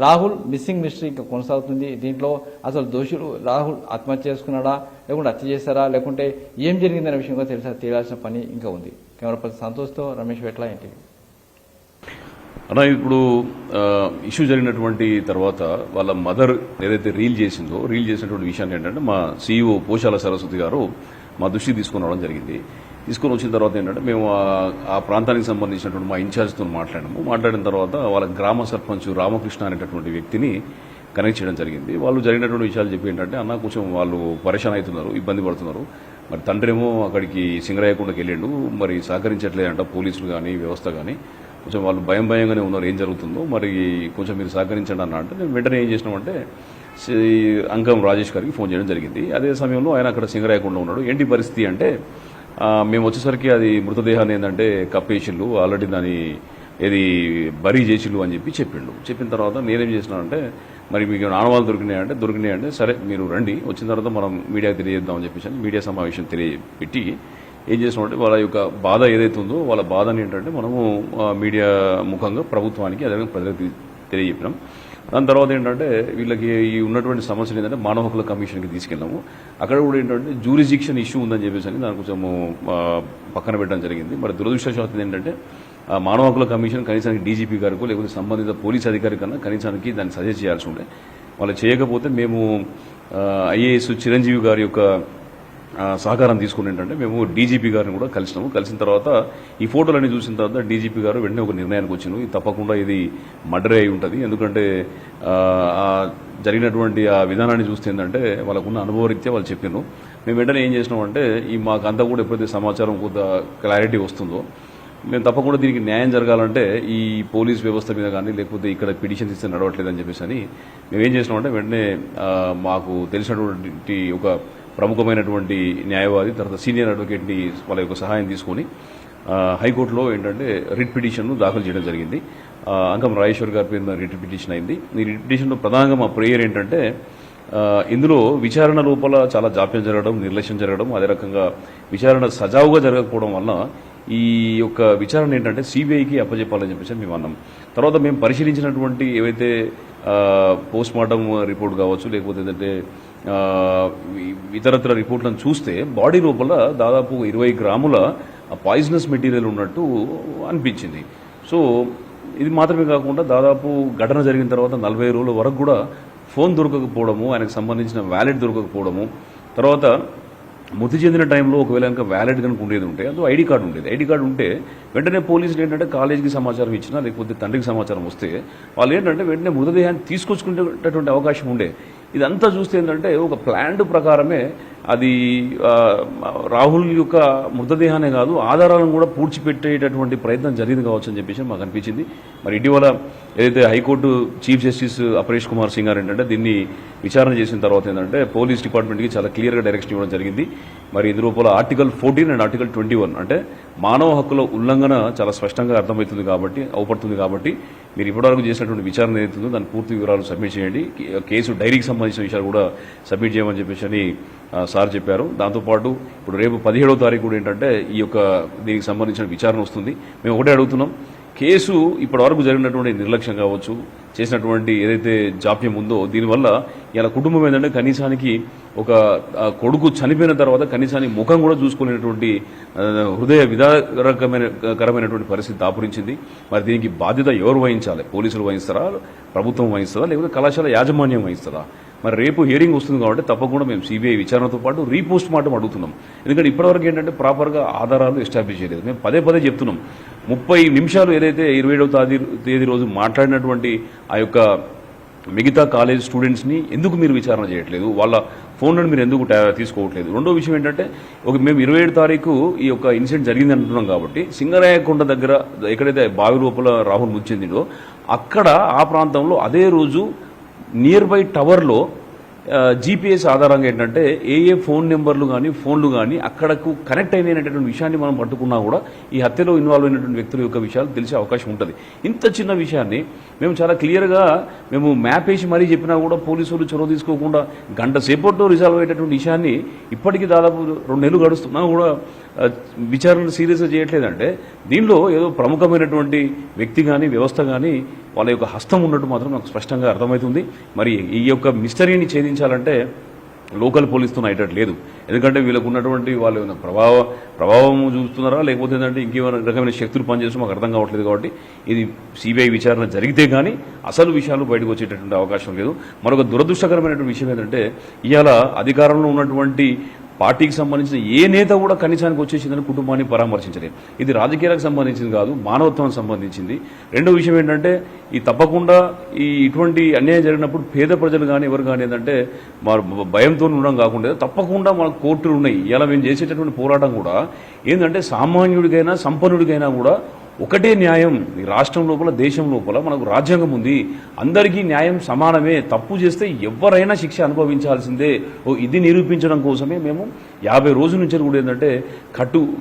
రాహుల్ మిస్సింగ్ మిస్టరీ ఇంకా కొనసాగుతుంది. దీంట్లో అసలు దోషులు రాహుల్ ఆత్మహత్య చేసుకున్నాడా, లేకుంటే హత్య చేశారా, లేకుంటే ఏం జరిగిందనే విషయంగా తేలాల్సిన పని ఇంకా ఉంది. Camera person సంతోష్తో Ramesh వెట్ల, NTV. అలా ఇప్పుడు ఇష్యూ జరిగినటువంటి తర్వాత వాళ్ళ మదర్ ఏదైతే రీల్ చేసినటువంటి విషయాన్ని ఏంటంటే మా సీఈఓ పోచాల సరస్వతి గారు మా దృష్టికి తీసుకుని రావడం జరిగింది. తీసుకొని వచ్చిన తర్వాత ఏంటంటే మేము ఆ ప్రాంతానికి సంబంధించినటువంటి మా ఇన్ఛార్జ్తో మాట్లాడిన తర్వాత వాళ్ళ గ్రామ సర్పంచ్ రామకృష్ణ అనేటటువంటి వ్యక్తిని కనెక్ట్ చేయడం జరిగింది. వాళ్ళు జరిగినటువంటి విషయాలు చెప్పి ఏంటంటే అన్న కొంచెం వాళ్ళు పరేషాన్ అవుతున్నారు, ఇబ్బంది పడుతున్నారు, మరి తండ్రేమో అక్కడికి సింగరాయకొండకి వెళ్ళిండు, మరి సహకరించట్లేదంట పోలీసులు కానీ వ్యవస్థ కానీ, కొంచెం వాళ్ళు భయంగానే ఉన్నారు ఏం జరుగుతుందో, మరి కొంచెం మీరు సహకరించండి అన్న అంటే మేము వెంటనే ఏం చేసినామంటే అంకం రాజేష్ గారికి ఫోన్ చేయడం జరిగింది. అదే సమయంలో ఆయన అక్కడ సింగరాయకుండా ఉన్నాడు. ఏంటి పరిస్థితి అంటే మేము వచ్చేసరికి అది మృతదేహాన్ని ఏంటంటే కప్పేసిళ్ళు, ఆల్రెడీ దాన్ని ఏది బరీ చేసిళ్ళు అని చెప్పిండు. చెప్పిన తర్వాత నేనేం చేసినానంటే మరి మీకు ఆనవాళ్ళు దొరికినాయంటే సరే మీరు రండి, వచ్చిన తర్వాత మనం మీడియాకి తెలియజేద్దామని చెప్పేసి మీడియా సమావేశం పెట్టి ఏం చేసినామంటే వాళ్ళ యొక్క బాధ ఏదైతే ఉందో వాళ్ళ బాధని ఏంటంటే మనము మీడియా ముఖంగా ప్రభుత్వానికి అదే ప్రజలకు తెలియజెప్పినాం. దాని తర్వాత ఏంటంటే వీళ్ళకి ఈ ఉన్నటువంటి సమస్యలు ఏంటంటే మానవ హక్కుల కమిషన్కి తీసుకెళ్ళాము. అక్కడ కూడా ఏంటంటే జ్యూరిస్డిక్షన్ ఇష్యూ ఉందని చెప్పేసి దాని కొంచెము పక్కన పెట్టడం జరిగింది. మరి దురదృష్టవశాత్తు ఏంటంటే మానవ హక్కుల కమిషన్ కనీసానికి డీజీపీ గారికో లేకపోతే సంబంధిత పోలీస్ అధికారి కన్నా కనీసానికి దాన్ని సజెస్ట్ చేయాల్సి ఉండే. వాళ్ళు చేయకపోతే మేము ఐఏఎస్ చిరంజీవి గారి యొక్క సహకారం తీసుకుని ఏంటంటే మేము డీజీపీ గారిని కూడా కలిసినాము. కలిసిన తర్వాత ఈ ఫోటోలన్నీ చూసిన తర్వాత డీజీపీ గారు వెంటనే ఒక నిర్ణయానికి వచ్చినాము, ఇది తప్పకుండా ఇది మర్డర్ అయి ఉంటుంది. ఎందుకంటే జరిగినటువంటి ఆ విధానాన్ని చూస్తే ఏంటంటే వాళ్ళకున్న అనుభవరీత్యా వాళ్ళు చెప్పారు. మేము వెంటనే ఏం చేసినామంటే మాకంతా కూడా ఎప్పుడైతే సమాచారం కొంత క్లారిటీ వస్తుందో మేము తప్పకుండా దీనికి న్యాయం జరగాలంటే ఈ పోలీస్ వ్యవస్థ మీద కానీ లేకపోతే ఇక్కడ పిటిషన్ ఇస్తే నడవట్లేదని చెప్పేసి అని మేము ఏం చేసినామంటే వెంటనే మాకు తెలిసినటువంటి ఒక ప్రముఖమైనటువంటి న్యాయవాది తర్వాత సీనియర్ అడ్వకేట్ని వాళ్ళ యొక్క సహాయం తీసుకొని హైకోర్టులో ఏంటంటే రిట్ పిటిషన్ను దాఖలు చేయడం జరిగింది. అంకం రాజేశ్వర్ గారి పేరు రిట్ పిటిషన్ అయింది. ఈ రిట్ పిటిషన్లో ప్రధానంగా మా ప్రేయర్ ఏంటంటే ఇందులో విచారణ లోపల చాలా జాప్యం జరగడం, నిర్లక్ష్యం జరగడం, అదే రకంగా విచారణ సజావుగా జరగకపోవడం వల్ల ఈ యొక్క విచారణ ఏంటంటే సిబిఐకి అప్పచెప్పాలని చెప్పేసి మేము అన్నాం. తర్వాత మేము పరిశీలించినటువంటి ఏవైతే పోస్ట్ మార్టం రిపోర్ట్ కావచ్చు లేకపోతే ఏంటంటే ఇతరత్ర రిపోర్ట్లను చూస్తే బాడీ లోపల దాదాపు 20 గ్రాముల పాయిజనస్ మెటీరియల్ ఉన్నట్టు అనిపించింది. సో ఇది మాత్రమే కాకుండా దాదాపు ఘటన జరిగిన తర్వాత 40 రోజుల వరకు కూడా ఫోన్ దొరకకపోవడము, ఆయనకు సంబంధించిన వ్యాలెట్ దొరకకపోవడము, తర్వాత మృతి చెందిన టైంలో ఒకవేళ కనుక వ్యాలెట్ కనుక ఉండేది ఉంటే అందులో ఐడి కార్డు ఉండేది. ఐడి కార్డు ఉంటే వెంటనే పోలీసులు ఏంటంటే కాలేజీకి సమాచారం ఇచ్చినా లేకపోతే తండ్రికి సమాచారం వస్తే వాళ్ళు ఏంటంటే వెంటనే మృతదేహాన్ని తీసుకొచ్చుకునేటటువంటి అవకాశం ఉండే. ఇదంతా చూస్తే ఏంటంటే ఒక ప్లాన్డ్ ప్రకారమే అది రాహుల్ యొక్క మృతదేహానే కాదు ఆధారాలను కూడా పూడ్చిపెట్టేటటువంటి ప్రయత్నం జరిగింది కావచ్చు అని చెప్పేసి మాకు అనిపించింది. మరి ఇటీవల ఏదైతే high court chief justice Aparesh Kumar Singh గారు ఏంటంటే దీన్ని విచారణ చేసిన తర్వాత ఏంటంటే పోలీస్ డిపార్ట్మెంట్కి చాలా క్లియర్గా డైరెక్షన్ ఇవ్వడం జరిగింది. మరి ఇందు లోపల ఆర్టికల్ 14 అండ్ ఆర్టికల్ 21 అంటే మానవ హక్కుల ఉల్లంఘన చాలా స్పష్టంగా అర్థమవుతుంది కాబట్టి అవుపడుతుంది కాబట్టి మీరు ఇప్పటివరకు చేసినటువంటి విచారణ ఏదైతుందో దాని పూర్తి వివరాలు సబ్మిట్ చేయండి. కేసు డైరీకి సంబంధించిన విషయాలు కూడా సబ్మిట్ చేయమని చెప్పేసి అని సార్ చెప్పారు. దాంతోపాటు ఇప్పుడు రేపు 17వ తారీఖు కూడా ఏంటంటే ఈ యొక్క దీనికి సంబంధించిన విచారణ వస్తుంది. మేము ఒకటే అడుగుతున్నాం, కేసు ఇప్పటివరకు జరిగినటువంటి నిర్లక్ష్యం కావచ్చు, చేసినటువంటి ఏదైతే జాప్యం ఉందో దీనివల్ల ఇలా కుటుంబం ఏంటంటే కనీసానికి ఒక కొడుకు చనిపోయిన తర్వాత కనీసానికి ముఖం కూడా చూసుకోలేనటువంటి హృదయ విధాకరమైనటువంటి పరిస్థితి దాపురించింది. మరి దీనికి బాధ్యత ఎవరు వహించాలి? పోలీసులు వహిస్తారా, ప్రభుత్వం వహిస్తారా, లేకపోతే కళాశాల యాజమాన్యం వహిస్తారా? మరి రేపు హియరింగ్ వస్తుంది కాబట్టి తప్పకుండా మేము సిబిఐ విచారణతో పాటు రీపోస్ట్ మార్టం అడుగుతున్నాం. ఎందుకంటే ఇప్పటివరకు ఏంటంటే ప్రాపర్గా ఆధారాలు ఎస్టాబ్లిష్ చేయలేదు. మేము పదే చెప్తున్నాం, 30 నిమిషాలు ఏదైతే 27వ తేదీ రోజు మాట్లాడినటువంటి ఆ యొక్క మిగతా కాలేజ్ స్టూడెంట్స్ని ఎందుకు మీరు విచారణ చేయట్లేదు? వాళ్ళ ఫోన్లను మీరు ఎందుకు తీసుకోవట్లేదు? రెండో విషయం ఏంటంటే మేము 27 తారీఖు ఈ యొక్క ఇన్సిడెంట్ జరిగింది అంటున్నాం కాబట్టి సింగరాయకొండ దగ్గర ఎక్కడైతే బావి లోపల రాహుల్ మృతి చెందిందో అక్కడ ఆ ప్రాంతంలో అదే రోజు నియర్ బై టవర్లో జీపీఎస్ ఆధారంగా ఏంటంటే ఏ ఫోన్ నెంబర్లు కానీ ఫోన్లు కానీ అక్కడకు కనెక్ట్ అయినటువంటి విషయాన్ని మనం పట్టుకున్నా కూడా ఈ హత్యలో ఇన్వాల్వ్ అయినటువంటి వ్యక్తుల యొక్క విషయాలు తెలిసే అవకాశం ఉంటుంది. ఇంత చిన్న విషయాన్ని మేము చాలా క్లియర్గా మేము మ్యాప్ వేసి మరీ చెప్పినా కూడా పోలీసులు చొరవ తీసుకోకుండా గంట సేపట్లో రిజాల్వ్ అయ్యేటటువంటి విషయాన్ని ఇప్పటికీ దాదాపు 2 నెలలు గడుస్తున్నా కూడా విచారణ సీరియస్గా చేయట్లేదంటే దీనిలో ఏదో ప్రముఖమైనటువంటి వ్యక్తి కానీ వ్యవస్థ కానీ వాళ్ళ యొక్క హస్తం ఉన్నట్టు మాత్రం నాకు స్పష్టంగా అర్థమవుతుంది. మరి ఈ యొక్క మిస్టరీని ఛేదించాలంటే లోకల్ పోలీసుతో అయ్యేటట్టు లేదు. ఎందుకంటే వీళ్ళకు ఉన్నటువంటి వాళ్ళు ఏమైనా ప్రభావం చూస్తున్నారా లేకపోతే ఏంటంటే ఇంకేమైనా రకమైన శక్తులు పనిచేస్తూ మాకు అర్థం కావట్లేదు. కాబట్టి ఇది సిబిఐ విచారణ జరిగితే కానీ అసలు విషయాలు బయటకు వచ్చేటటువంటి అవకాశం లేదు. మరొక దురదృష్టకరమైనటువంటి విషయం ఏంటంటే ఇవాళ అధికారంలో ఉన్నటువంటి పార్టీకి సంబంధించిన ఏ నేత కూడా కనీసానికి వచ్చేసిందని కుటుంబాన్ని పరామర్శించలేదు. ఇది రాజకీయాలకు సంబంధించింది కాదు, మానవత్వానికి సంబంధించింది. రెండో విషయం ఏంటంటే ఈ తప్పకుండా ఇటువంటి అన్యాయం జరిగినప్పుడు పేద ప్రజలు కానీ ఎవరు కానీ ఏంటంటే భయంతో ఉండడం కాకుండా తప్పకుండా మన కోర్టులు ఉన్నాయి. ఇలా మేము చేసేటటువంటి పోరాటం కూడా ఏంటంటే సామాన్యుడికైనా సంపన్నుడికైనా కూడా ఒకటే న్యాయం. ఈ రాష్ట్రం లోపల, దేశం లోపల మనకు రాజ్యాంగం ఉంది. అందరికీ న్యాయం సమానమే. తప్పు చేస్తే ఎవరైనా శిక్ష అనుభవించాల్సిందే. ఇది నిరూపించడం కోసమే మేము 50 రోజుల నుంచి కూడా ఏంటంటే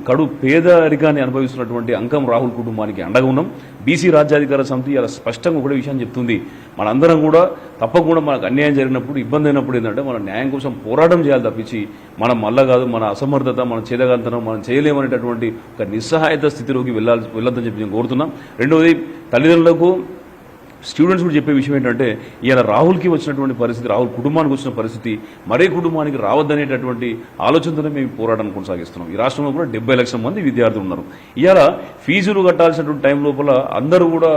కడు పేదరికాన్ని అనుభవిస్తున్నటువంటి అంకం రాహుల్ కుటుంబానికి అండగా ఉన్నాం. బీసీ రాజ్యాధికార సమితి అలా స్పష్టంగా ఒకటే విషయాన్ని చెప్తుంది. మనందరం కూడా తప్పకుండా మనకు అన్యాయం జరిగినప్పుడు, ఇబ్బంది అయినప్పుడు ఏంటంటే మన న్యాయం కోసం పోరాటం చేయాలి తప్పించి మనం మళ్ళా కాదు, మన అసమర్థత, మన చేదగంతనం, మనం చేయలేమనేటటువంటి ఒక నిస్సహాయత స్థితిలోకి వెళ్ళొద్దని చెప్పి నేను కోరుతున్నాం. రెండవది, తల్లిదండ్రులకు స్టూడెంట్స్ కూడా చెప్పే విషయం ఏంటంటే ఇలా రాహుల్కి వచ్చినటువంటి పరిస్థితి, రాహుల్ కుటుంబానికి వచ్చిన పరిస్థితి మరే కుటుంబానికి రావద్దనేటటువంటి ఆలోచనతోనే మేము పోరాటాన్ని కొనసాగిస్తున్నాం. ఈ రాష్ట్రంలో కూడా 70 లక్షల మంది విద్యార్థులు ఉన్నారు. ఇవాళ ఫీజులు కట్టాల్సినటువంటి టైం లోపల అందరూ కూడా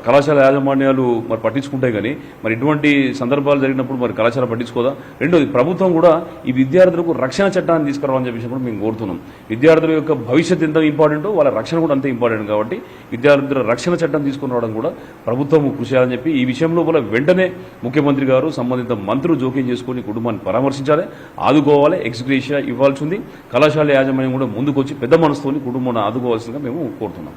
కళాశాల యాజమాన్యాలు మరి పట్టించుకుంటాయి, కానీ మరి ఇటువంటి సందర్భాలు జరిగినప్పుడు మరి కళాశాల పట్టించుకోదా? రెండోది, ప్రభుత్వం కూడా ఈ విద్యార్థులకు రక్షణ చట్టాన్ని తీసుకురావాలని చెప్పేసి కూడా మేము కోరుతున్నాం. విద్యార్థుల యొక్క భవిష్యత్తు ఎంత ఇంపార్టెంటో వాళ్ళ రక్షణ కూడా అంతే ఇంపార్టెంట్ కాబట్టి విద్యార్థుల రక్షణ చట్టం తీసుకుని రావడం కూడా ప్రభుత్వం కృషి చేయాలని చెప్పి ఈ విషయంలో కూడా వెంటనే ముఖ్యమంత్రి గారు, సంబంధిత మంత్రులు జోక్యం చేసుకుని కుటుంబాన్ని పరామర్శించాలి, ఆదుకోవాలి, ఎక్స్గ్రేషియా ఇవ్వాల్సి ఉంది. కళాశాల యాజమాన్యం కూడా ముందుకొచ్చి పెద్ద మనసుతోని కుటుంబాన్ని ఆదుకోవాల్సిందిగా మేము కోరుతున్నాం.